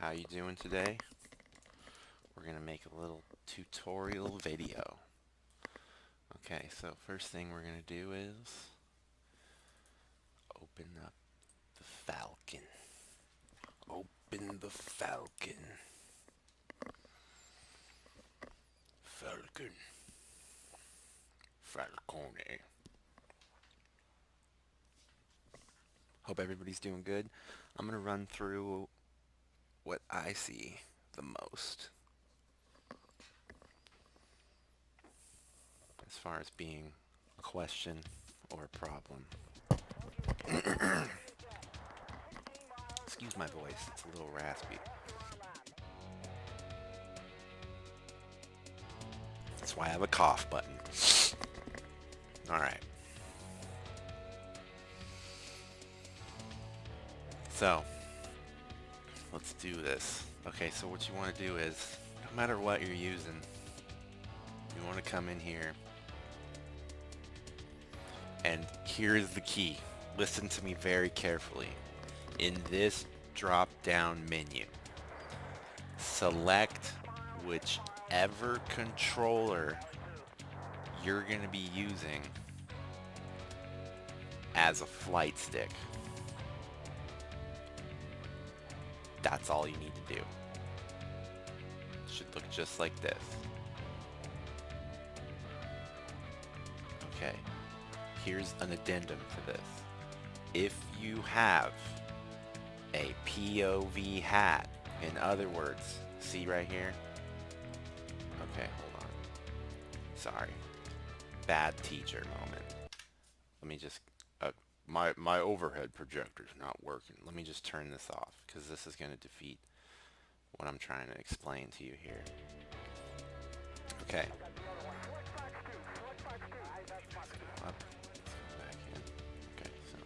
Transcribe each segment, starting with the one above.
How you doing today? We're gonna make a little tutorial video. Okay, so first thing we're gonna do is open up the Falcon. Open the Falcon. Falcon. Falcone. Hope everybody's doing good. I'm gonna run through what I see the most as far as being a question or a problem. Excuse my voice, it's a little raspy. That's why I have a cough button. Alright. So, let's do this. Okay, so what you want to do is, no matter what you're using, you want to come in here, and here's the key. Listen to me very carefully. In this drop-down menu, select whichever controller you're going to be using as a flight stick. That's all you need to do. It should look just like this. Okay, here's an addendum to this. If you have a POV hat, in other words, see right here? Okay, hold on. Sorry. Bad teacher moment. Let me just... My overhead projector's not working. Let me just turn this off, because this is going to defeat what I'm trying to explain to you here. Okay. Let's go up. Let's go back in. Okay, so...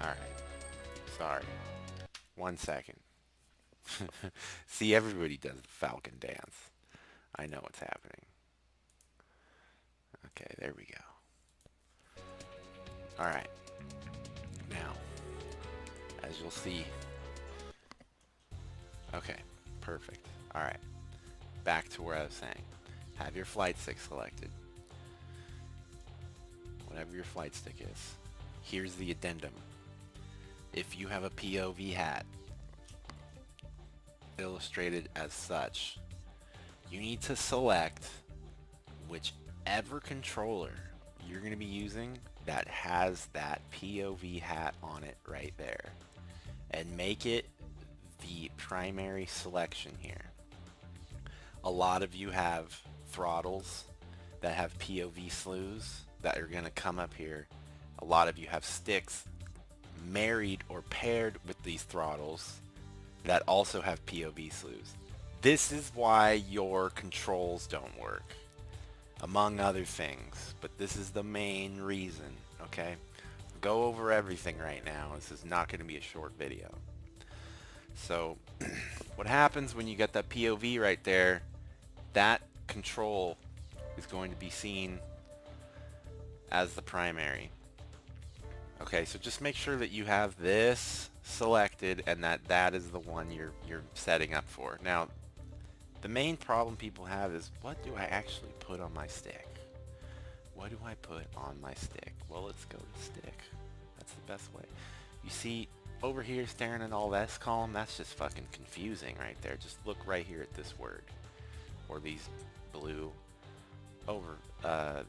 Alright. Sorry. 1 second. See, everybody does the Falcon dance. I know what's happening. Okay, there we go. Alright. Now, as you'll see... Okay, perfect. Alright. Back to where I was saying. Have your flight stick selected. Whatever your flight stick is. Here's the addendum. If you have a POV hat, illustrated as such, you need to select whichever controller you're going to be using that has that POV hat on it right there, and make it the primary selection here. A lot of you have throttles that have POV slews that are going to come up here. A lot of you have sticks married or paired with these throttles that also have POV slews. This is why your controls don't work, among other things, but this is the main reason, okay? Go over everything right now. This is not going to be a short video. So, what happens when you get that POV right there, that control is going to be seen as the primary. Okay, so just make sure that you have this selected and that is the one you're setting up for. Now, the main problem people have is, what do I actually put on my stick? What do I put on my stick? Well, let's go to stick. That's the best way. You see, over here staring at all this column, that's just fucking confusing right there. Just look right here at this word. Or these blue,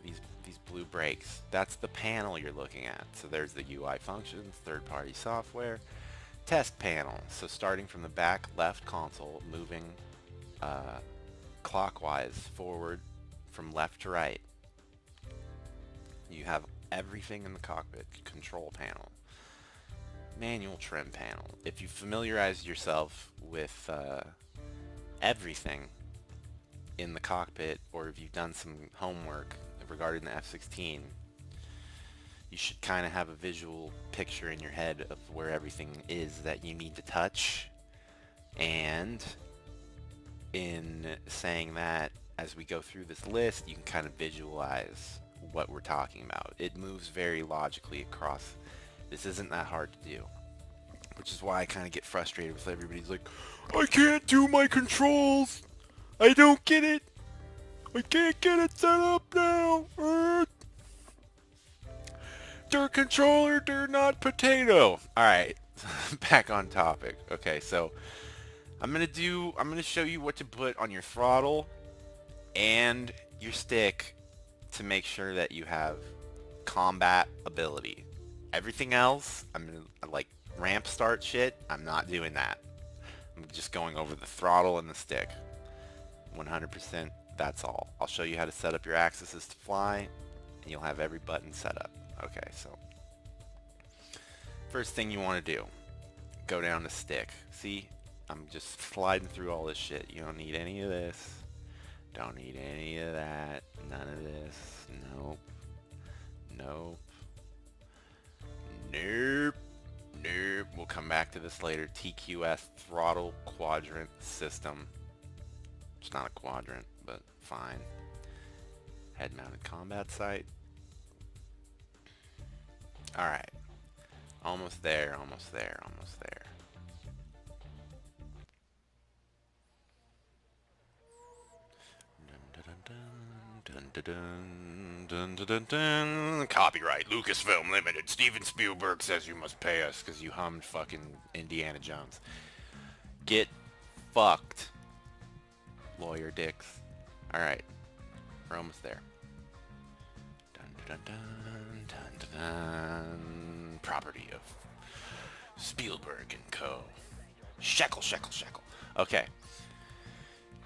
these blue breaks. That's the panel you're looking at. So there's the UI functions, third-party software, test panel. So starting from the back left console, moving clockwise forward from left to right. You have everything in the cockpit. Control panel, manual trim panel. If you familiarize yourself with everything in the cockpit, or if you've done some homework regarding the F-16, you should kind of have a visual picture in your head of where everything is that you need to touch. And in saying that, as we go through this list, you can kind of visualize what we're talking about. It moves very logically across. This isn't that hard to do, which is why I kind of get frustrated with everybody's like, I can't do my controls. I don't get it. I can't get it set up now. They're controller, they're not potato. All right, back on topic. Okay, so I'm gonna show you what to put on your throttle and your stick to make sure that you have combat ability. Everything else, I'm gonna, like ramp start shit, I'm not doing that. I'm just going over the throttle and the stick. 100%, that's all. I'll show you how to set up your axes to fly, and you'll have every button set up. Okay, so first thing you want to do, go down to stick. See, I'm just sliding through all this shit. You don't need any of this. Don't need any of that. None of this. Nope. Nope. Nope. Nope. We'll come back to this later. TQS, throttle quadrant system. It's not a quadrant, but fine. Head-mounted combat sight. Alright. Almost there, almost there, almost there. Dun, dun, dun, dun, dun, dun, dun. Copyright Lucasfilm Limited. Steven Spielberg says you must pay us because you hummed fucking Indiana Jones. Get fucked, lawyer dicks. Alright. We're almost there. Dun, dun, dun, dun, dun, dun. Property of Spielberg and Co. Shekel, shekel, shekel. Okay.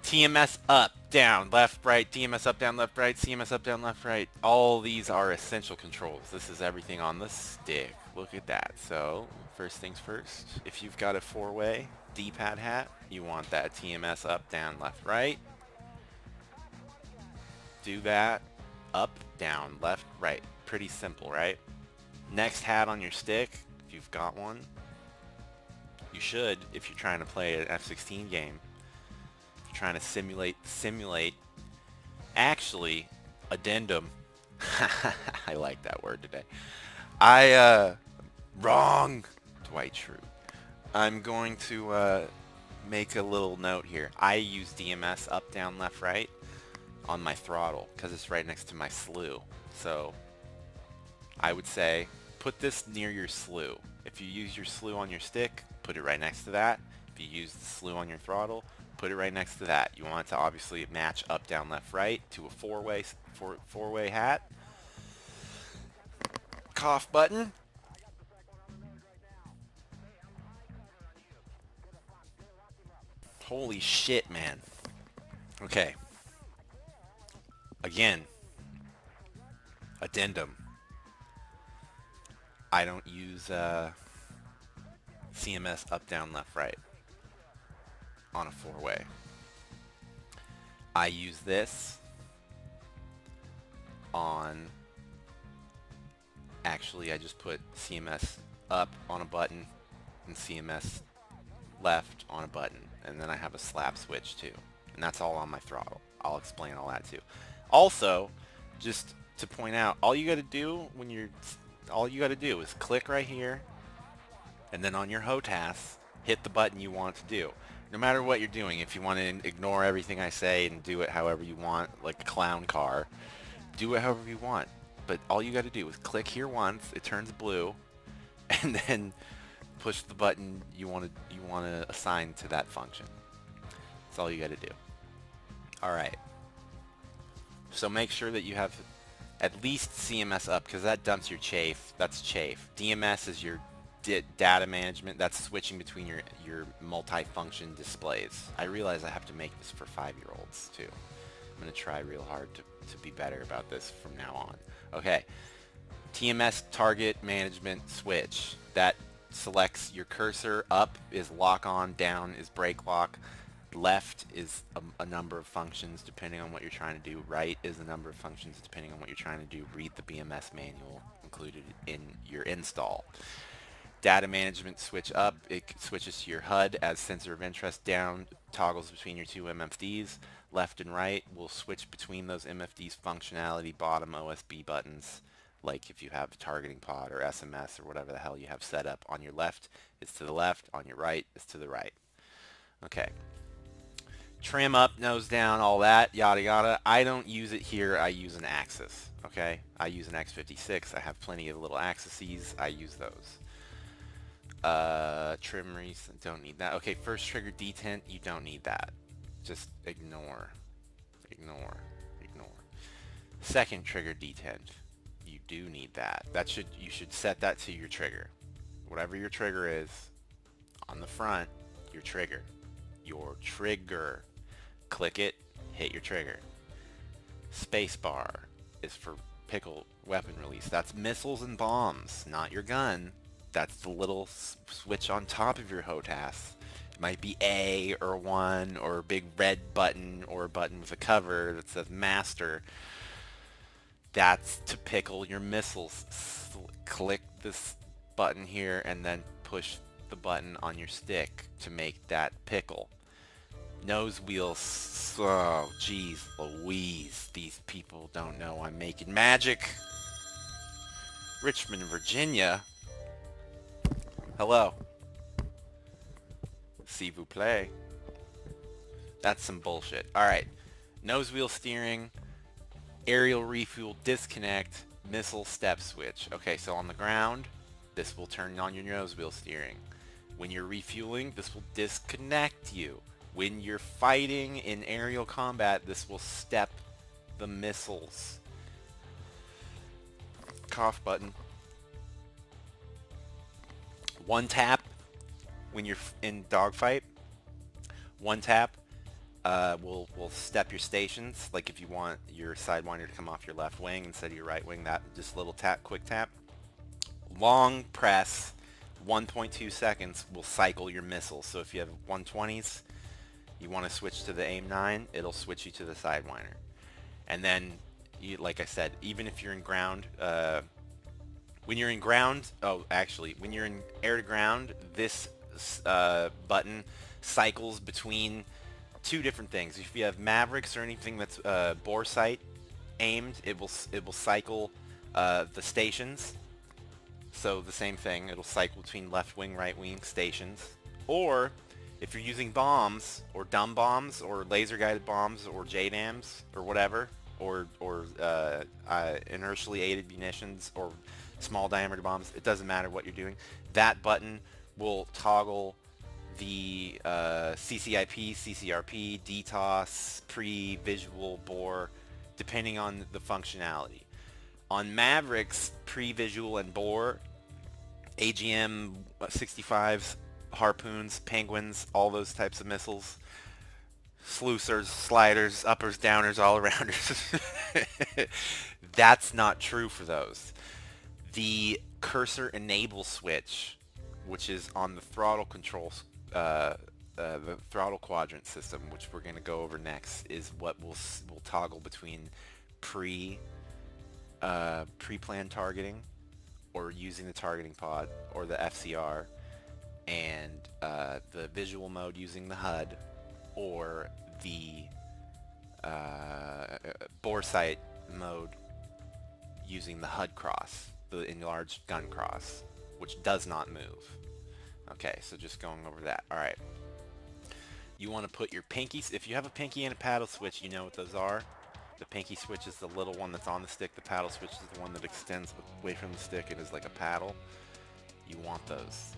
TMS up, down, left, right, TMS up, down, left, right, CMS up, down, left, right. All these are essential controls. This is everything on the stick. Look at that. So, first things first, if you've got a 4-way D-pad hat, you want that TMS up, down, left, right. Do that. Up, down, left, right. Pretty simple, right? Next hat on your stick, if you've got one, you should, if you're trying to play an F-16 game, trying to simulate actually addendum. I like that word today. Wrong, Dwight Schrute. I'm going to make a little note here. I use DMS up, down, left, right on my throttle because it's right next to my slew. So I would say put this near your slew. If you use your slew on your stick, put it right next to that. If you use the slew on your throttle, put it right next to that. You want it to obviously match up, down, left, right to a four-way hat. Cough button. Holy shit, man. Okay. Again, addendum. I don't use CMS up, down, left, right on a 4-way. I use this on, actually I just put CMS up on a button and CMS left on a button, and then I have a slap switch too, and that's all on my throttle. I'll explain all that too. Also, just to point out, all you got to do is click right here, and then on your HOTAS, hit the button you want to do. No matter what you're doing, if you want to ignore everything I say and do it however you want, like a clown car, do it however you want. But all you got to do is click here once, it turns blue, and then push the button you want to assign to that function. That's all you got to do. All right. So make sure that you have at least CMS up, because that dumps your chafe. That's chafe. DMS is your data management. That's switching between your multi-function displays. I realize I have to make this for 5-year-olds too. I'm going to try real hard to be better about this from now on. Okay. TMS target management switch. That selects your cursor. Up is lock on, down is brake lock. Left is a number of functions depending on what you're trying to do. Right is a number of functions depending on what you're trying to do. Read the BMS manual included in your install. Data management switch up, it switches to your HUD as sensor of interest. Down toggles between your two MFDs. Left and right will switch between those MFDs functionality. Bottom OSB buttons, like if you have targeting pod or SMS or whatever the hell you have set up. On your left is to the left, on your right is to the right. Okay. Trim up, nose down, all that, yada yada. I don't use it here, I use an axis, okay? I use an X-56, I have plenty of little axes, I use those. Trim recent, don't need that. Okay, first trigger detent, you don't need that. Just ignore. Second trigger detent, you do need that. You should set that to your trigger. Whatever your trigger is, on the front, your trigger. Click it, hit your trigger. Spacebar is for pickle weapon release. That's missiles and bombs, not your gun. That's the little switch on top of your HOTAS. It might be A or 1 or a big red button or a button with a cover that says master. That's to pickle your missiles. Click this button here and then push the button on your stick to make that pickle. Nose wheels, oh geez Louise, these people don't know I'm making magic. Richmond, Virginia. Hello. S'il vous plaît. That's some bullshit. Alright. Nose wheel steering, aerial refuel disconnect, missile step switch. Okay, so on the ground, this will turn on your nose wheel steering. When you're refueling, this will disconnect you. When you're fighting in aerial combat, this will step the missiles. Cough button. One tap when you're in dogfight. One tap will step your stations. Like if you want your sidewinder to come off your left wing instead of your right wing, that just little tap, quick tap. Long press, 1.2 seconds will cycle your missiles. So if you have 120s, you want to switch to the AIM-9, it'll switch you to the Sidewinder. And then, like I said, even if you're in ground, when you're in ground, when you're in air to ground, this button cycles between two different things. If you have Mavericks or anything that's bore sight aimed, it will cycle the stations. So the same thing, it'll cycle between left wing, right wing stations. Or if you're using bombs, or dumb bombs, or laser-guided bombs, or JDAMs, or whatever, or inertially aided munitions, or small diameter bombs, it doesn't matter what you're doing. That button will toggle the CCIP, CCRP, DTOS, pre-visual bore, depending on the functionality. On Mavericks, pre-visual and bore, AGM 65s, harpoons, penguins, all those types of missiles, sluicers, sliders, uppers, downers, all arounders. That's not true for those. The cursor enable switch, which is on the throttle controls, the throttle quadrant system, which we're going to go over next, is what will toggle between pre-planned targeting, or using the targeting pod, or the FCR, and the visual mode using the HUD, or the bore sight mode using the HUD cross, the enlarged gun cross, which does not move. Okay, so just going over that. Alright. You want to put your pinkies, if you have a pinky and a paddle switch, you know what those are. The pinky switch is the little one that's on the stick. The paddle switch is the one that extends away from the stick and is like a paddle. You want those.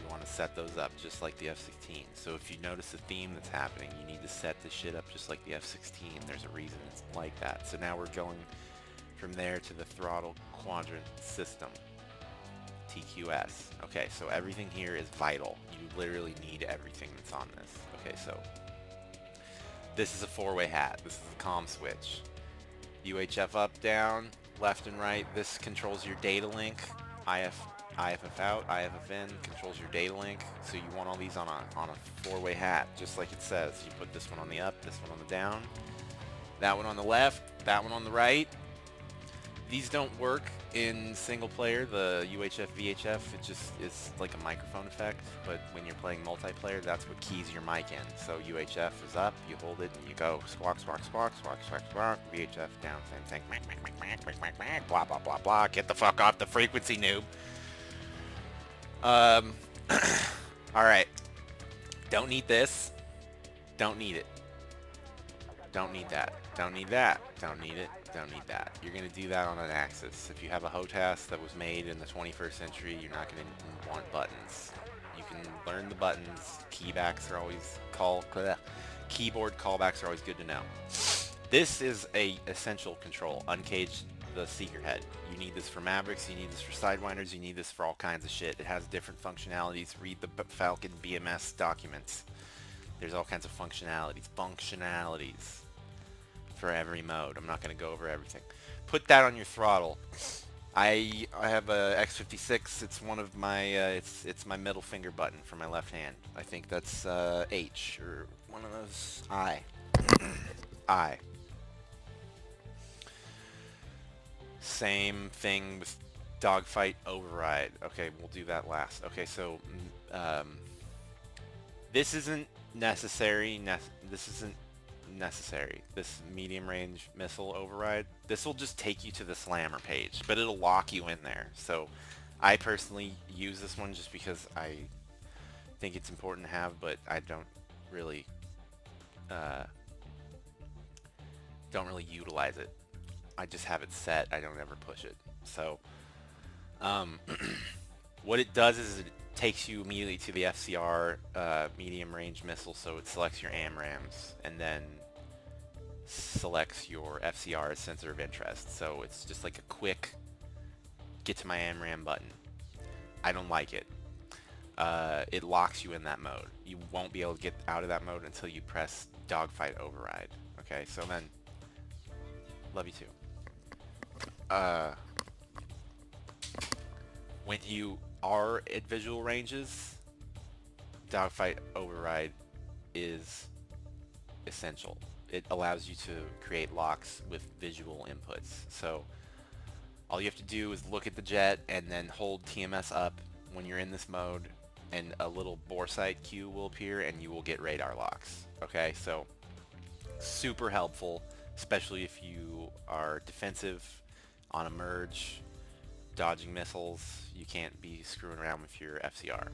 You want to set those up just like the F-16. So if you notice a theme that's happening, you need to set the shit up just like the F-16. There's a reason it's like that. So now we're going from there to the throttle quadrant system. TQS. Okay, so everything here is vital. You literally need everything that's on this. Okay, so this is a four-way hat. This is a comm switch. UHF up, down, left and right. This controls your data link. IFF out, IFF in controls your data link. So you want all these on a four-way hat, just like it says. You put this one on the up, this one on the down, that one on the left, that one on the right. These don't work in single player, the UHF, VHF, it just is like a microphone effect, but when you're playing multiplayer, that's what keys your mic in. So UHF is up, you hold it, and you go squawk, squawk, squawk, squawk, squawk, squawk, VHF down, same thing, mac, mac, mac, mac, mac, mac, mac, blah, blah, blah, blah, get the fuck off the frequency, noob. Alright, don't need this, don't need it. Don't need that. Don't need that. Don't need it. Don't need that. You're going to do that on an Axis. If you have a HOTAS that was made in the 21st century, you're not going to want buttons. You can learn the buttons. Keybacks are always keyboard callbacks are always good to know. This is a essential control. Uncage the seeker head. You need this for Mavericks. You need this for Sidewinders. You need this for all kinds of shit. It has different functionalities. Read the Falcon BMS documents. There's all kinds of functionalities for every mode. I'm not going to go over everything. Put that on your throttle. I have a X-56. It's one of my it's my middle finger button for my left hand. I think that's H or one of those I. I. Same thing with dogfight override. Okay, we'll do that last. Okay, so this isn't necessary. This isn't necessary. This medium range missile override. This will just take you to the slammer page, but it'll lock you in there. So I personally use this one just because I think it's important to have, but I don't really utilize it. I just have it set. I don't ever push it. So what it does is it takes you immediately to the FCR medium range missile, so it selects your AMRAMs and then selects your FCR as sensor of interest. So it's just like a quick get to my AMRAM button. I don't like it. It locks you in that mode. You won't be able to get out of that mode until you press dogfight override. Okay, so then love you too. When you are at visual ranges, dogfight override is essential. It allows you to create locks with visual inputs. So all you have to do is look at the jet and then hold TMS up when you're in this mode, and a little bore sight cue will appear and you will get radar locks. Okay, so super helpful, especially if you are defensive on a merge, dodging missiles. You can't be screwing around with your FCR.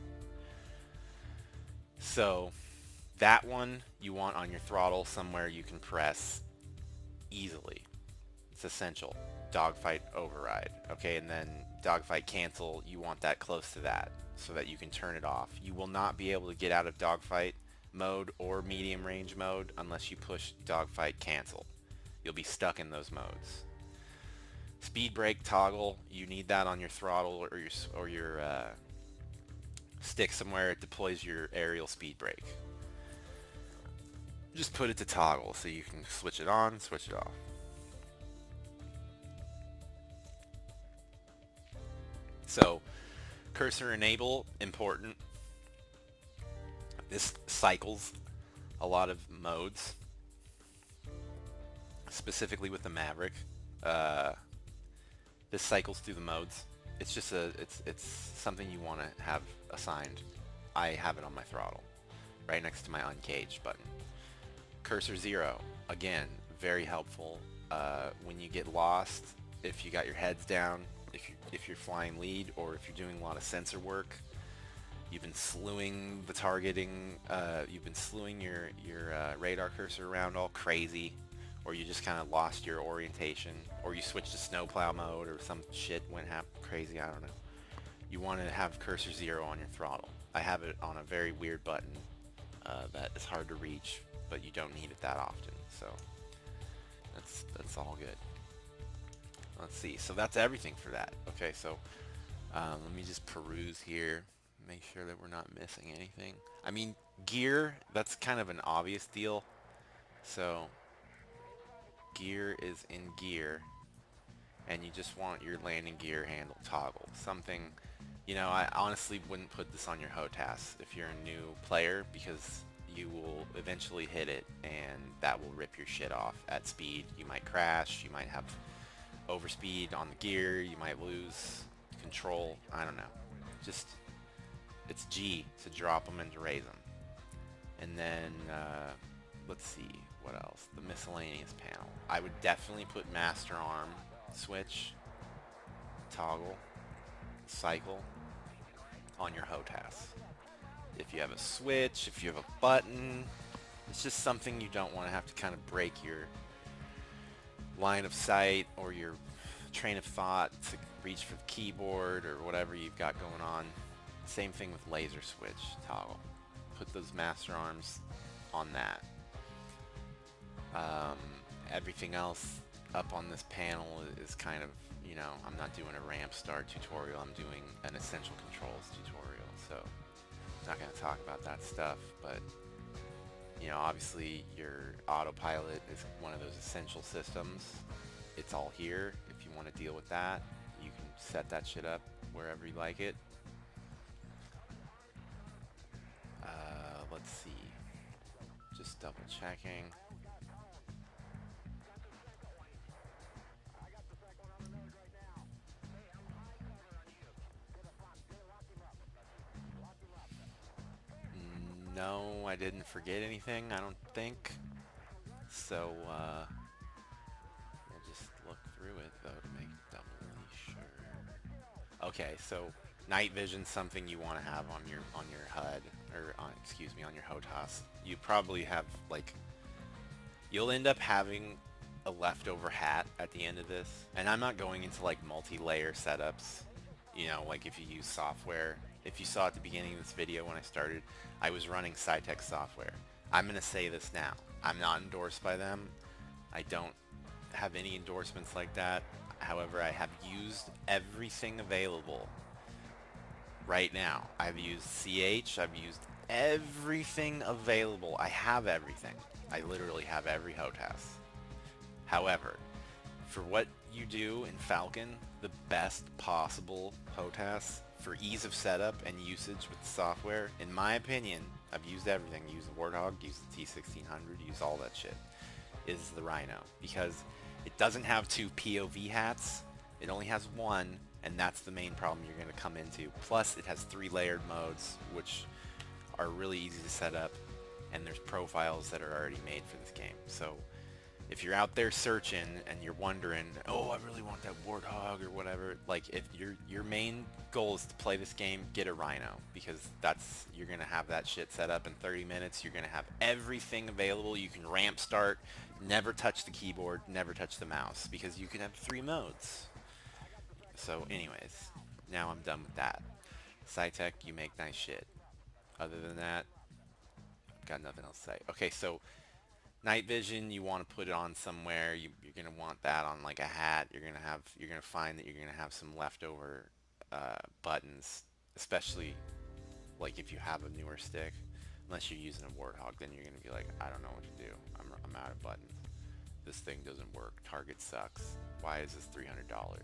So that one you want on your throttle somewhere you can press easily. It's essential. Dogfight override. Okay, and then dogfight cancel, you want that close to that so that you can turn it off. You will not be able to get out of dogfight mode or medium range mode unless you push dogfight cancel. You'll be stuck in those modes. Speed brake toggle, you need that on your throttle or your stick somewhere. It deploys your aerial speed brake. Just put it to toggle so you can switch it on, switch it off. So cursor enable, important. This cycles a lot of modes, specifically with the Maverick. This cycles through the modes. It's just it's something you want to have assigned. I have it on my throttle, right next to my uncaged button. Cursor 0, again, very helpful when you get lost. If you got your heads down, if you're flying lead, or if you're doing a lot of sensor work, you've been slewing the targeting, you've been slewing your radar cursor around all crazy, or you just kind of lost your orientation, or you switched to snowplow mode, or some shit went crazy, I don't know. You want to have cursor 0 on your throttle. I have it on a very weird button that is hard to reach, but you don't need it that often, so that's all good. Let's see, so that's everything for that. Okay, so let me just peruse here, make sure that we're not missing anything. I mean, gear, that's kind of an obvious deal. So gear is in gear, and you just want your landing gear handle toggled. Something, you know, I honestly wouldn't put this on your HOTAS if you're a new player, because you will eventually hit it and that will rip your shit off at speed. You might crash, you might have overspeed on the gear, you might lose control. I don't know. Just, it's G to drop them and to raise them. And then, let's see, what else? The miscellaneous panel. I would definitely put master arm, switch, toggle, cycle on your HOTAS. If you have a switch, if you have a button, it's just something you don't want to have to kind of break your line of sight or your train of thought to reach for the keyboard or whatever you've got going on. Same thing with laser switch, toggle. Put those master arms on that. Everything else up on this panel is kind of, you know, I'm not doing a ramp start tutorial, I'm doing an essential controls tutorial, so I'm not going to talk about that stuff, but you know, obviously your autopilot is one of those essential systems. It's all here. If you want to deal with that, you can set that shit up wherever you like it. Let's see. Just double checking. No, I didn't forget anything, I don't think. So, we'll just look through it, though, to make doubly sure. Okay, so night vision's something you want to have on your HUD, or on, excuse me, on your HOTAS. You probably have, like, you'll end up having a leftover hat at the end of this. And I'm not going into, like, multi-layer setups, you know, like if you use software. If you saw at the beginning of this video when I started, I was running Cytec software. I'm going to say this now. I'm not endorsed by them. I don't have any endorsements like that. However, I have used everything available right now. I've used CH. I've used everything available. I have everything. I literally have every HOTAS. However, for what you do in Falcon, the best possible HOTAS for ease of setup and usage with the software, in my opinion, I've used everything. Use the Warthog, use the T1600, use all that shit, is the Rhino. Because it doesn't have two POV hats. It only has one, and that's the main problem you're going to come into. Plus, it has 3 layered modes, which are really easy to set up, and there's profiles that are already made for this game. So if you're out there searching and you're wondering, oh, I really want that Warthog or whatever, like if your main goal is to play this game, get a Rhino, because that's, you're gonna have that shit set up in 30 minutes. You're gonna have everything available. You can ramp start, never touch the keyboard, never touch the mouse, because you can have 3 modes. So anyways, now I'm done with that. Cytec, you make nice shit. Other than that, I've got nothing else to say. Okay, so night vision, you want to put it on somewhere. You're gonna want that on like a hat. You're gonna find that you're gonna have some leftover buttons, especially like if you have a newer stick. Unless you're using a Warthog, then you're gonna be like, I don't know what to do. I'm out of buttons. This thing doesn't work. Target sucks. Why is this $300?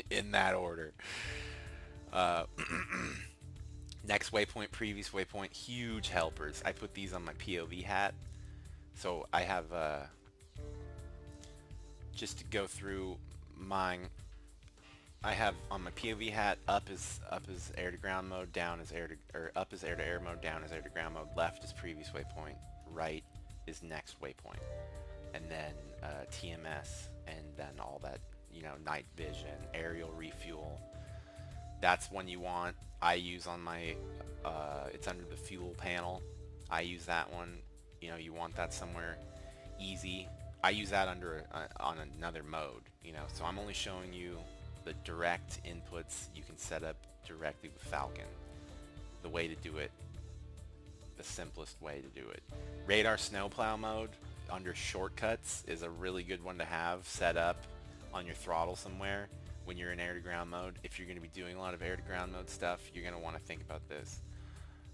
In that order. Next waypoint, previous waypoint, huge helpers. I put these on my POV hat. So I have, just to go through mine, I have on my POV hat, up is air to ground mode, down is air to, or up is air to air mode, down is air to ground mode, left is previous waypoint, right is next waypoint. And then TMS, and then all that, you know, night vision, aerial refuel. That's one you want. I use on my, it's under the fuel panel. I use that one. You know, you want that somewhere easy. I use that under on another mode, you know, so I'm only showing you the direct inputs you can set up directly with Falcon. The way to do it, the simplest way to do it. Radar snowplow mode under shortcuts is a really good one to have set up on your throttle somewhere when you're in air to ground mode. If you're going to be doing a lot of air to ground mode stuff, you're going to want to think about this.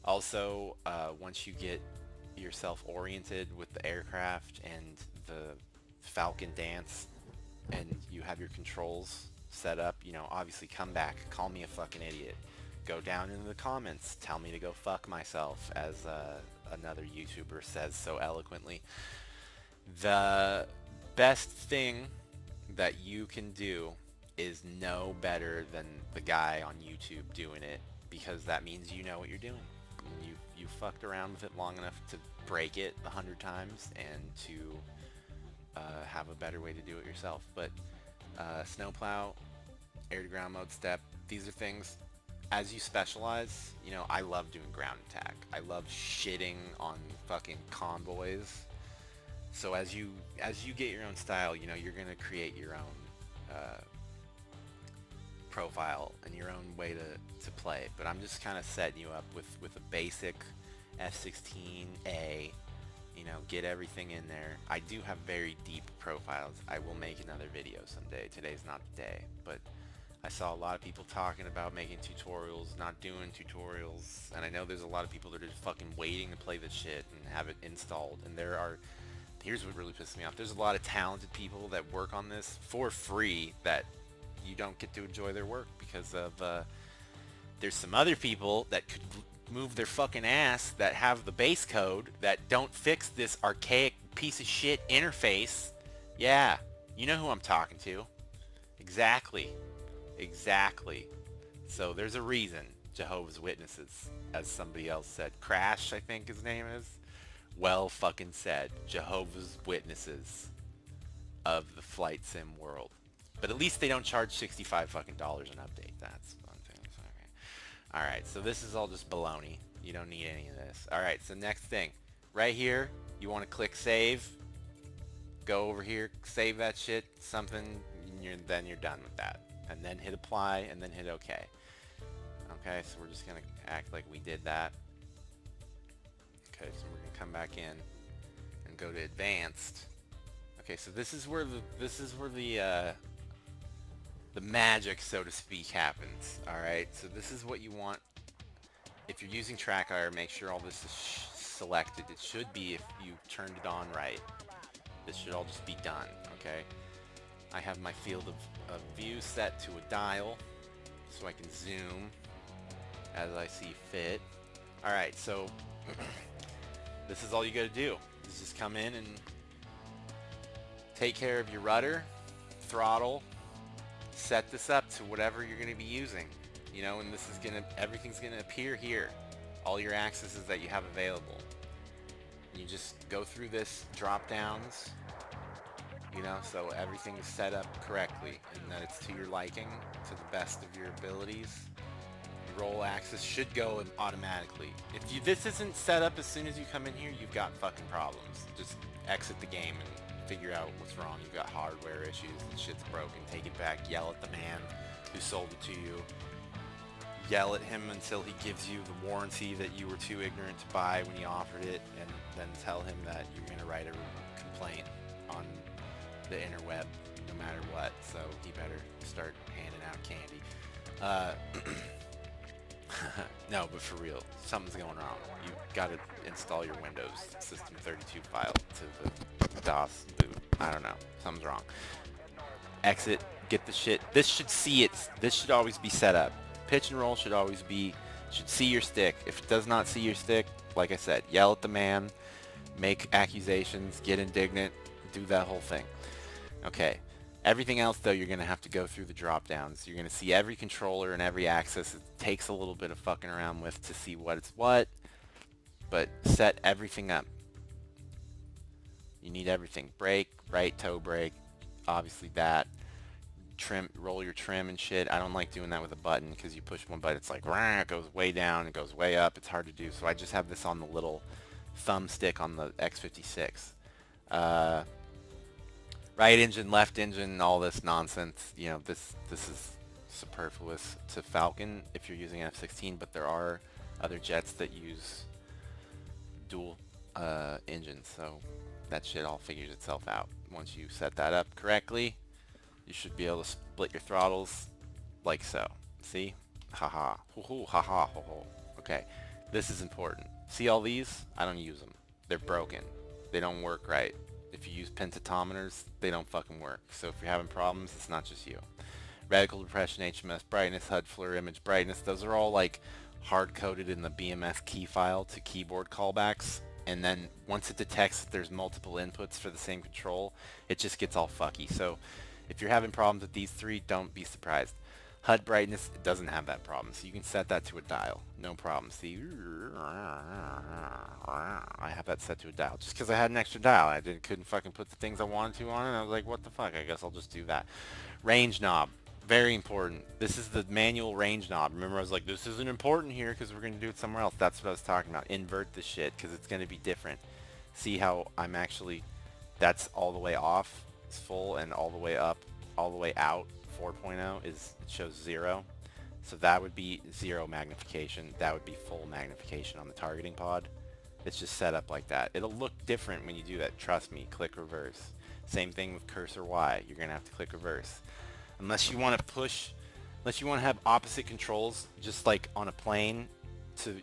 Also, once you get yourself oriented with the aircraft and the Falcon dance and you have your controls set up, you know, obviously come back, call me a fucking idiot, go down into the comments, tell me to go fuck myself, as another YouTuber says so eloquently. The best thing, that you can do is no better than the guy on YouTube doing it, because that means you know what you're doing. You fucked around with it long enough to break it 100 times and to have a better way to do it yourself. But snowplow, air to ground mode step, these are things as you specialize. You know, I love doing ground attack. I love shitting on fucking convoys. So as you get your own style, you know, you're gonna create your own profile and your own way to play. But I'm just kind of setting you up with a basic F-16A. You know, get everything in there. I do have very deep profiles. I will make another video someday. Today's not the day, but I saw a lot of people talking about making tutorials, not doing tutorials, and I know there's a lot of people that are just fucking waiting to play this shit and have it installed. And here's what really pisses me off. There's a lot of talented people that work on this for free that you don't get to enjoy their work because of there's some other people that could move their fucking ass that have the base code that don't fix this archaic piece of shit interface. Yeah, you know who I'm talking to. Exactly. So there's a reason Jehovah's Witnesses, as somebody else said, Crash, I think his name is, well fucking said, Jehovah's Witnesses of the flight sim world. But at least they don't charge $65 fucking dollars an update. That's one thing. Okay. Alright, so this is all just baloney. You don't need any of this. Alright, so next thing. Right here, you want to click save. Go over here, save that shit, something, then you're done with that. And then hit apply, and then hit OK. Okay, so we're just going to act like we did that. Okay, so we're going to come back in and go to advanced. Okay, so this is where the magic, so to speak, happens. Alright, so this is what you want. If you're using TrackIR, make sure all this is selected. It should be if you turned it on right. This should all just be done, okay? I have my field of view set to a dial, so I can zoom as I see fit. Alright, so this is all you gotta do. Is just come in and take care of your rudder, throttle, set this up to whatever you're gonna be using. You know, and this is everything's gonna appear here. All your accesses that you have available. You just go through this drop downs, you know, so everything's set up correctly and that it's to your liking, to the best of your abilities. Your roll axis should go automatically. If this isn't set up as soon as you come in here, you've got fucking problems. Just exit the game and figure out what's wrong. You've got hardware issues, the shit's broken, take it back, yell at the man who sold it to you. Yell at him until he gives you the warranty that you were too ignorant to buy when he offered it, and then tell him that you're going to write a complaint on the interweb no matter what, so he better start handing out candy. No, but for real, something's going wrong. You got to install your Windows System 32 file to the DOS boot. I don't know, something's wrong. Exit, get the shit. This should always be set up. Pitch and roll should see your stick. If it does not see your stick, like I said, yell at the man, make accusations, get indignant, do that whole thing. Okay. Everything else, though, you're going to have to go through the drop downs. You're going to see every controller and every axis. It takes a little bit of fucking around with to see what it's what, but set everything up. You need everything. Brake, right toe brake, obviously that. Trim, roll your trim and shit. I don't like doing that with a button because you push one button, it's like it goes way down, it goes way up. It's hard to do, so I just have this on the little thumbstick on the X-56. Right engine, left engine, all this nonsense. You know, this is superfluous to Falcon if you're using F-16, but there are other jets that use dual engines, so that shit all figures itself out. Once you set that up correctly, you should be able to split your throttles like so. See? Haha. Hoo-hoo, haha, ho-ho. Okay. This is important. See all these? I don't use them. They're broken. They don't work right. If you use pentatometers, they don't fucking work. So if you're having problems, it's not just you. Reticle depression, HMS brightness, HUD FLIR image brightness, those are all like hard-coded in the BMS key file to keyboard callbacks. And then once it detects that there's multiple inputs for the same control, it just gets all fucky. So If you're having problems with these three, don't be surprised. HUD brightness, it doesn't have that problem, so you can set that to a dial. No problem. See, I have that set to a dial just because I had an extra dial. I couldn't fucking put the things I wanted to on it, and I was like, what the fuck? I guess I'll just do that. Range knob, very important. This is the manual range knob. Remember, I was like, this isn't important here because we're going to do it somewhere else. That's what I was talking about. Invert the shit because it's going to be different. See how I'm actually, that's all the way off, it's full, and all the way up, all the way out. 4.0 is, it shows 0, so that would be 0 magnification. That would be full magnification on the targeting pod. It's just set up like that. It'll look different when you do that, trust me. Click reverse. Same thing with cursor Y. You're gonna have to click reverse unless you want to push, unless you want to have opposite controls, just like on a plane to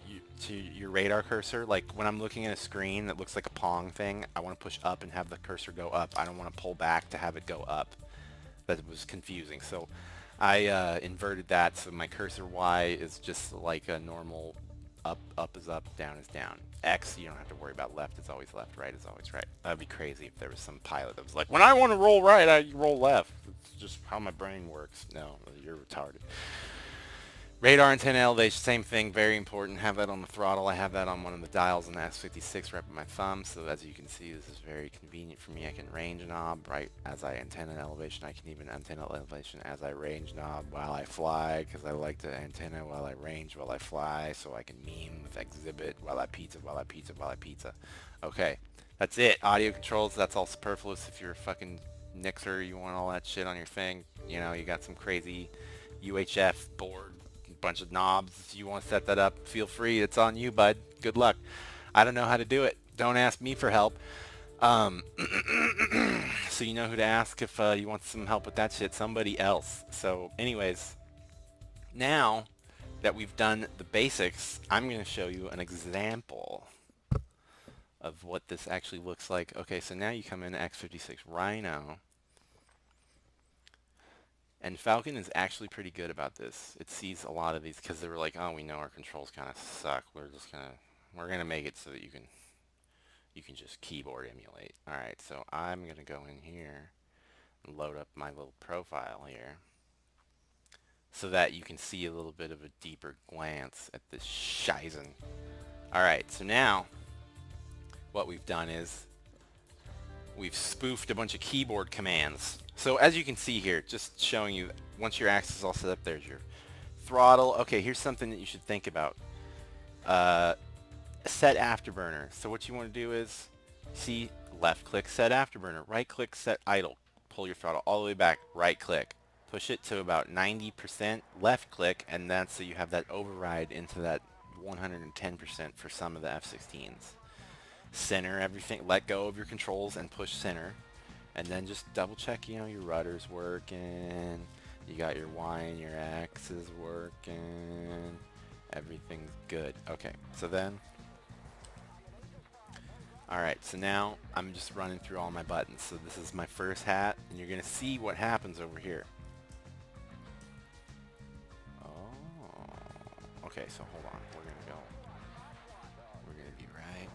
your radar cursor. Like when I'm looking at a screen that looks like a Pong thing, I want to push up and have the cursor go up. I don't want to pull back to have it go up. That was confusing, so I inverted that, so my cursor Y is just like a normal up is up, down is down. X, you don't have to worry about. Left is always left, right is always right. That'd be crazy if there was some pilot that was like, when I want to roll right, I roll left. It's just how my brain works. No, you're retarded. Radar antenna elevation, same thing, very important. Have that on the throttle. I have that on one of the dials on the X-56 right with my thumb, so as you can see, this is very convenient for me. I can range knob right as I antenna elevation. I can even antenna elevation as I range knob while I fly, because I like to antenna while I range while I fly, so I can meme with exhibit while I pizza, while I pizza, while I pizza. Okay, that's it. Audio controls, that's all superfluous. If you're a fucking Nixer, you want all that shit on your thing, you know, you got some crazy UHF board, bunch of knobs. If you want to set that up, feel free. It's on you, bud. Good luck. I don't know how to do it. Don't ask me for help. So you know who to ask if you want some help with that shit. Somebody else. So anyways, now that we've done the basics, I'm going to show you an example of what this actually looks like. Okay, so now you come in X-56 Rhino. And Falcon is actually pretty good about this. It sees a lot of these because they were like, oh, we know our controls kind of suck. We're gonna make it so that you can just keyboard emulate. All right, so I'm gonna go in here and load up my little profile here so that you can see a little bit of a deeper glance at this shizen. All right, so now what we've done is we've spoofed a bunch of keyboard commands. So as you can see here, just showing you, once your axis is all set up, there's your throttle. Okay, here's something that you should think about. Set afterburner. So what you want to do is, see, left click set afterburner, right click set idle. Pull your throttle all the way back, right click. Push it to about 90%, left click, and that's so you have that override into that 110% for some of the F-16s. Center everything, let go of your controls and push center. And then just double check, you know, your rudder's working, you got your Y and your X is working, everything's good. Okay, so then, alright, so now I'm just running through all my buttons. So this is my first hat, and you're going to see what happens over here. Oh, okay, so hold on, we're going to go, we're going to be right,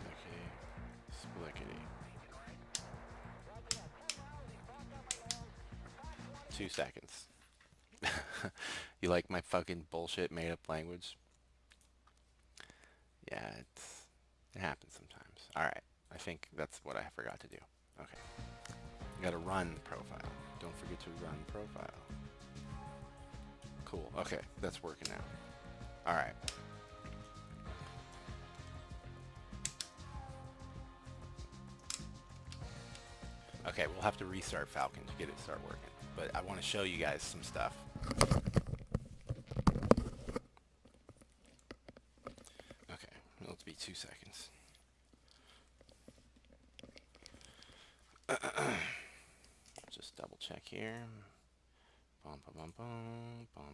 okay, splickety. 2 seconds. You like my fucking bullshit made up language? Yeah, it happens sometimes. Alright, I think that's what I forgot to do. Okay. You gotta run the profile. Don't forget to run profile. Cool. Okay, that's working now. Alright. Okay, we'll have to restart Falcon to get it to start working. But I want to show you guys some stuff. Okay, let's be 2 seconds. Just double check here. Bum bum bum bum bum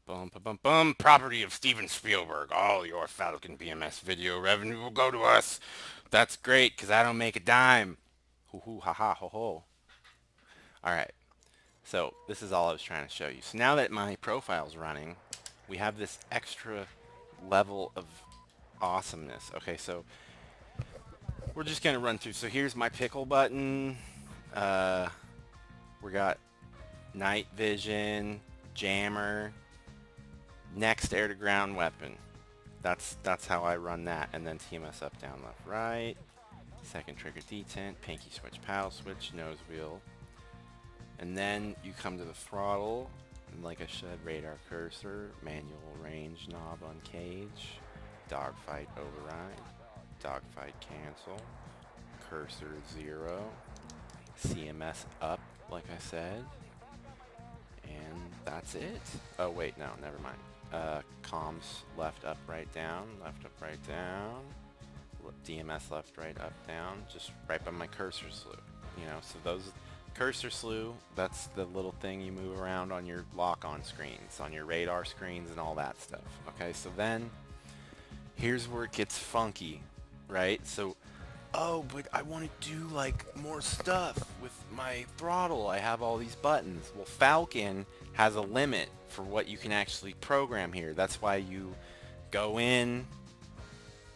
bum bum bum bum. Property of Steven Spielberg. All your Falcon BMS video revenue will go to us. That's great, because I don't make a dime. Hoo hoo ha ha ho ho. Alright, so this is all I was trying to show you. So now that my profile's running, we have this extra level of awesomeness. Okay, so we're just going to run through. So here's my pickle button. We got night vision, jammer, next air to ground weapon. That's how I run that, and then TMS up, down, left, right. Second trigger detent, pinky switch, paddle switch, nose wheel. And then you come to the throttle, and like I said, radar cursor, manual range knob on cage, dogfight override, dogfight cancel, cursor 0, CMS up, like I said, and that's it. Oh wait, no, never mind. Comms left, up, right, down, DMS left, right, up, down, just right by my cursor slew. You know, so those cursor slew, that's the little thing you move around on your lock-on screens, on your radar screens and all that stuff. Okay, so then here's where it gets funky, right? So, oh, but I want to do like more stuff with my throttle. I have all these buttons. Well, Falcon has a limit for what you can actually program here. That's why you go in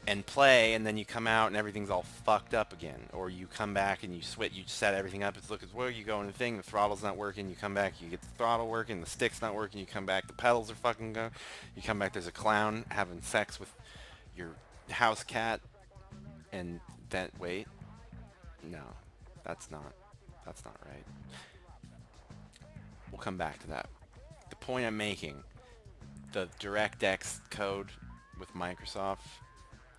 and play, and then you come out and everything's all fucked up again. Or you come back and you switch, you set everything up, it's looking where you go in the thing, the throttle's not working, you come back, you get the throttle working, the stick's not working, you come back, the pedals are fucking going, you come back, there's a clown having sex with your house cat, and then, wait, no, that's not right. We'll come back to that. The point I'm making, the DirectX code with Microsoft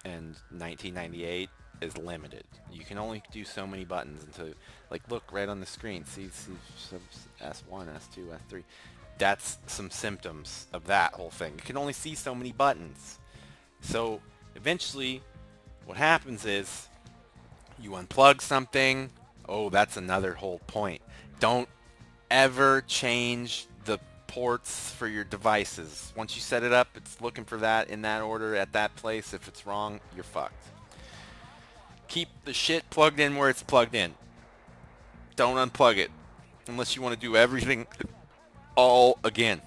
and 1998 is limited. You can only do so many buttons until, like, look right on the screen. See S1, S2, S3. That's some symptoms of that whole thing. You can only see so many buttons. So eventually what happens is you unplug something. Oh, that's another whole point. Don't ever change the ports for your devices. Once you set it up, it's looking for that in that order at that place. If it's wrong, you're fucked. Keep the shit plugged in where it's plugged in. Don't unplug it unless you want to do everything all again.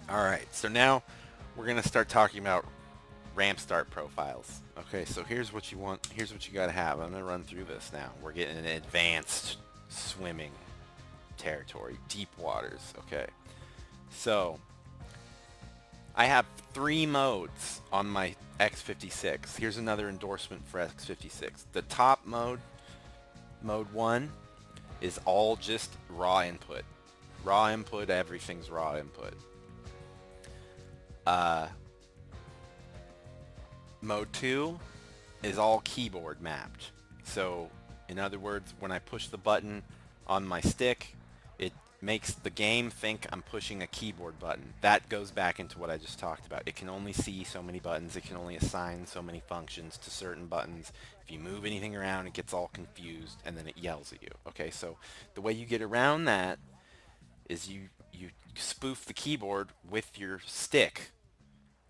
Alright, so now we're going to start talking about ramp start profiles. Okay, so here's what you want. Here's what you got to have. I'm going to run through this now. We're getting an advanced swimming territory, deep waters. Okay, so I have 3 modes on my X-56. Here's another endorsement for X-56. The top mode, mode 1, is all just raw input. Raw input, everything's raw input. Mode 2 is all keyboard mapped. So, in other words, when I push the button on my stick, it makes the game think I'm pushing a keyboard button. That goes back into what I just talked about. It can only see so many buttons. It can only assign so many functions to certain buttons. If you move anything around, it gets all confused, and then it yells at you. Okay, so the way you get around that is you spoof the keyboard with your stick.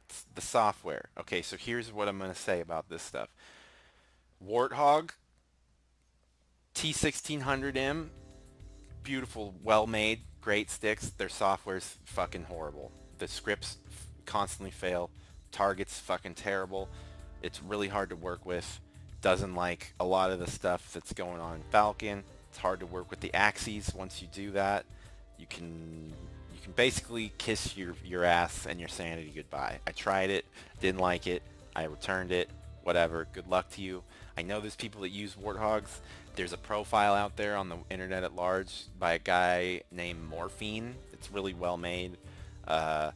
It's the software. Okay, so here's what I'm going to say about this stuff. Warthog, T1600M, beautiful, well-made, great sticks. Their software's fucking horrible. The scripts constantly fail. Target's fucking terrible. It's really hard to work with. Doesn't like a lot of the stuff that's going on in Falcon. It's hard to work with the axes. Once you do that, you can basically kiss your ass and your sanity goodbye. I tried it, didn't like it, I returned it, whatever, good luck to you. I know there's people that use Warthogs. There's a profile out there on the internet at large by a guy named Morphine. It's really well made. The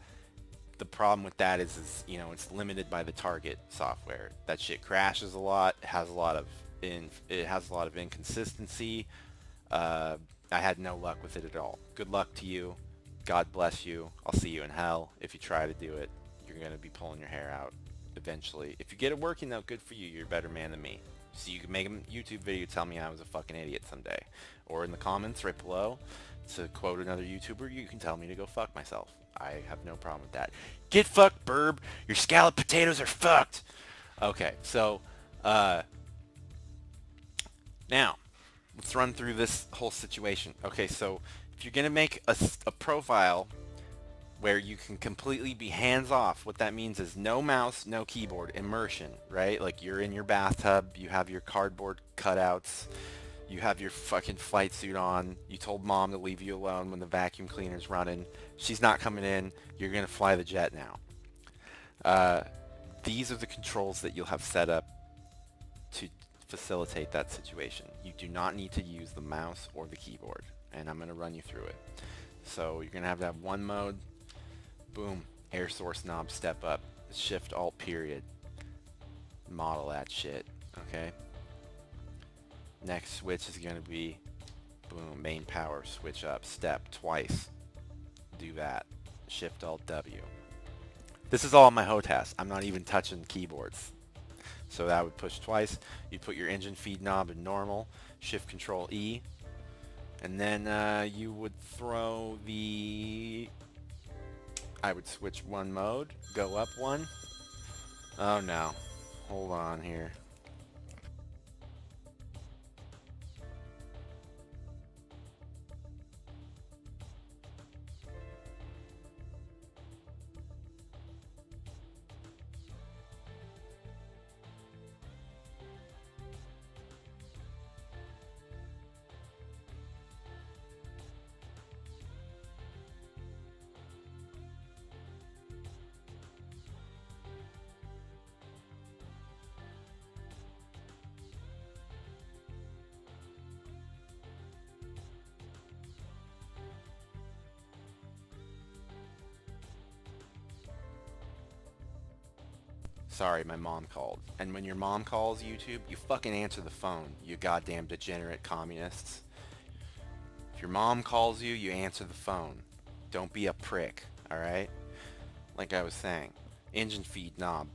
problem with that is you know, it's limited by the target software. That shit crashes a lot. It has a lot of inconsistency. I had no luck with it at all. Good luck to you. God bless you. I'll see you in hell. If you try to do it, you're going to be pulling your hair out eventually. If you get it working, though, good for you. You're a better man than me. So you can make a YouTube video tell me I was a fucking idiot someday. Or in the comments right below, to quote another YouTuber, you can tell me to go fuck myself. I have no problem with that. Get fucked, burb. Your scalloped potatoes are fucked. Okay, so, now, let's run through this whole situation. Okay, so if you're going to make a profile where you can completely be hands-off, what that means is no mouse, no keyboard, immersion, right? Like you're in your bathtub, you have your cardboard cutouts, You have your fucking flight suit on. You told mom to leave you alone when the vacuum cleaner's running. She's not coming in. You're going to fly the jet now. These are the controls that you'll have set up to facilitate that situation. You do not need to use the mouse or the keyboard, and I'm going to run you through it. So you're going to have one mode. Boom. Air source knob, step up. Shift Alt period. Model that shit. Okay. Next switch is going to be, boom, main power, switch up, step twice. Do that. Shift Alt W. This is all on my HOTAS. I'm not even touching keyboards. So that would push twice. You'd put your engine feed knob in normal. Shift Control E. And then you would throw the... I would switch one mode. Go up one. Oh no. Hold on here. Sorry, my mom called. And when your mom calls YouTube, you fucking answer the phone, you goddamn degenerate communists. If your mom calls you, you answer the phone. Don't be a prick, alright? Like I was saying. Engine feed knob.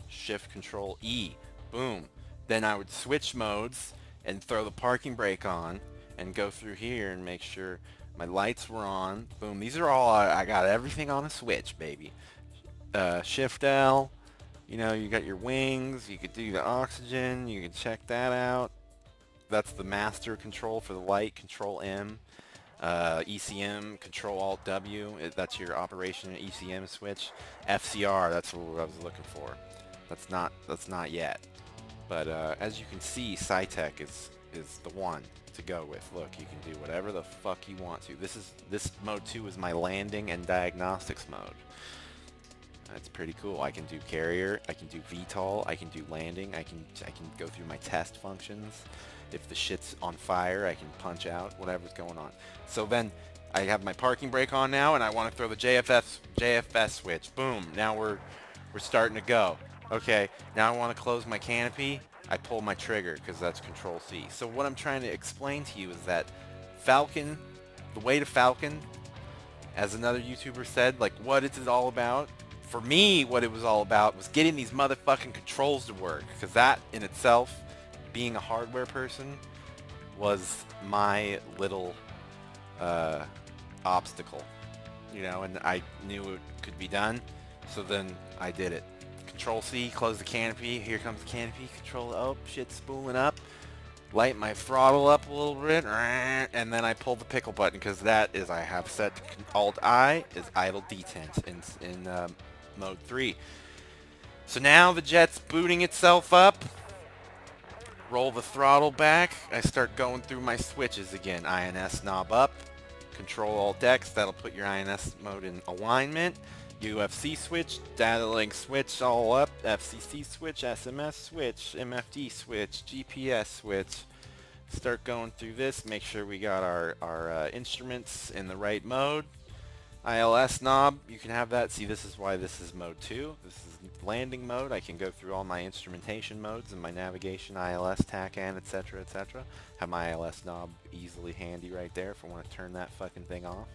Shift Control E. Boom. Then I would switch modes and throw the parking brake on and go through here and make sure my lights were on. Boom. These are all, I got everything on a switch, baby. Shift L. You know, you got your wings, you could do the oxygen, you can check that out. That's the master control for the light, Control M. ECM, Control Alt W, that's your operation ECM switch. FCR, that's what I was looking for. That's not yet. But as you can see, Cytec is the one to go with. Look, you can do whatever the fuck you want to. This mode 2 is my landing and diagnostics mode. That's pretty cool. I can do carrier, I can do VTOL, I can do landing, I can go through my test functions. If the shit's on fire, I can punch out whatever's going on. So then I have my parking brake on now, and I want to throw the JFS switch. Boom. Now we're starting to go. Okay. Now I want to close my canopy. I pull my trigger because that's Control C. So what I'm trying to explain to you is that Falcon, the way to Falcon, as another YouTuber said, like, what is it all about? For me, what it was all about was getting these motherfucking controls to work, because that in itself, being a hardware person, was my little obstacle, you know, and I knew it could be done, so then I did it. Control C, close the canopy, here comes the canopy, control, oh, shit's spooling up, light my throttle up a little bit, and then I pull the pickle button, because that is, I have set Alt-I is idle detent in mode 3. So now the jet's booting itself up. Roll the throttle back. I start going through my switches again. INS knob up. Control Alt X. That'll put your INS mode in alignment. UFC switch. Data link switch all up. FCC switch. SMS switch. MFD switch. GPS switch. Start going through this. Make sure we got our instruments in the right mode. ILS knob, you can have that. See, this is why this is mode 2. This is landing mode. I can go through all my instrumentation modes and my navigation, ILS, TACAN, etc., etc. Have my ILS knob easily handy right there if I want to turn that fucking thing off.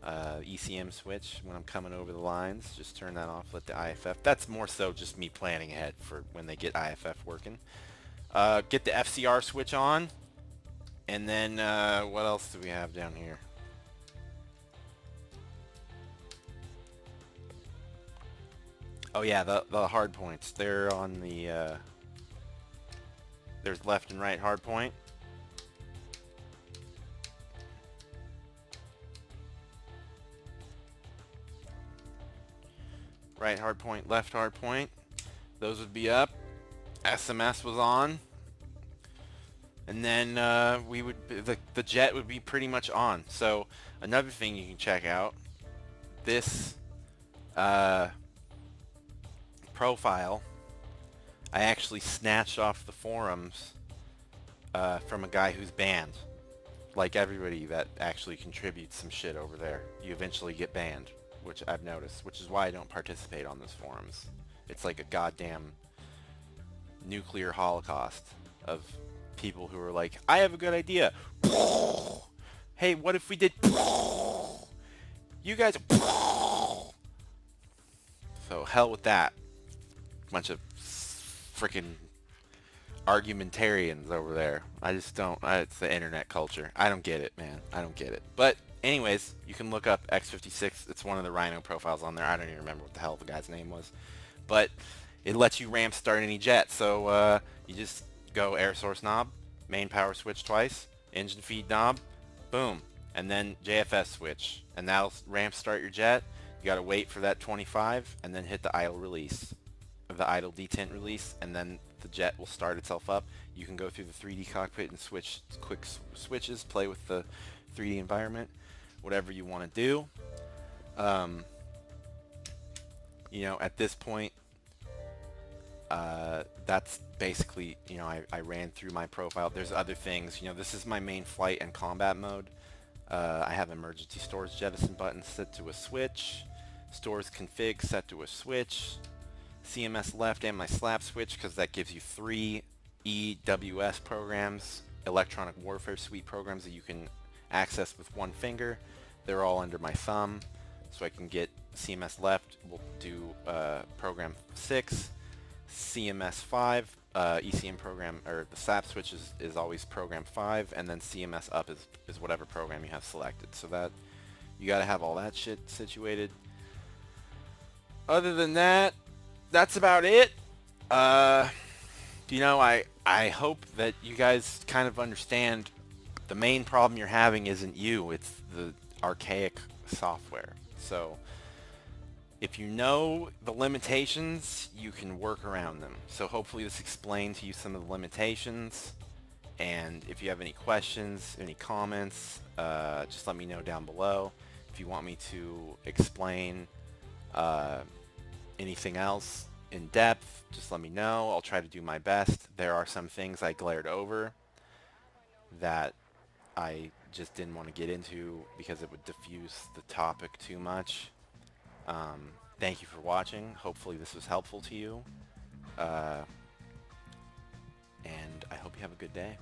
ECM switch, when I'm coming over the lines, just turn that off, let the IFF. That's more so just me planning ahead for when they get IFF working. Get the FCR switch on. And then, what else do we have down here? Oh yeah, the hard points. They're on the, there's left and right hard point. Right hard point, left hard point. Those would be up. SMS was on. and then the jet would be pretty much on. So another thing you can check out, this profile I actually snatched off the forums from a guy who's banned. Like everybody that actually contributes some shit over there, you eventually get banned, which I've noticed, which is why I don't participate on those forums. It's like a goddamn nuclear holocaust of people who are like, I have a good idea. Hey, what if we did? You guys. So hell with that. Bunch of freaking argumentarians over there. I just don't. It's the internet culture. I don't get it, man. I don't get it. But anyways, you can look up X-56. It's one of the Rhino profiles on there. I don't even remember what the hell the guy's name was. But it lets you ramp start any jet. So you just go air source knob, main power switch twice, engine feed knob, boom. And then JFS switch. And that'll ramp start your jet. You got to wait for that 25 and then hit the idle release. The idle detent release, and then the jet will start itself up. You can go through the 3D cockpit and switch quick switches, play with the 3D environment, whatever you want to do. You know, at this point, that's basically, you know, I ran through my profile. There's other things, you know, this is my main flight and combat mode. I have emergency stores jettison button set to a switch, stores config set to a switch, CMS left and my slap switch, because that gives you 3 EWS programs, electronic warfare suite programs that you can access with one finger. They're all under my thumb, so I can get CMS left. We'll do program 6, CMS 5, ECM program, or the slap switch is always program 5, and then CMS up is whatever program you have selected. So that you got to have all that shit situated. Other than that, that's about it. You know, I hope that you guys kind of understand the main problem you're having isn't you, it's the archaic software. So if you know the limitations, you can work around them. So hopefully this explained to you some of the limitations. And if you have any questions, any comments, just let me know down below. If you want me to explain anything else in depth, just let me know. I'll try to do my best. There are some things I glared over that I just didn't want to get into because it would diffuse the topic too much. Thank you for watching. Hopefully this was helpful to you. And I hope you have a good day.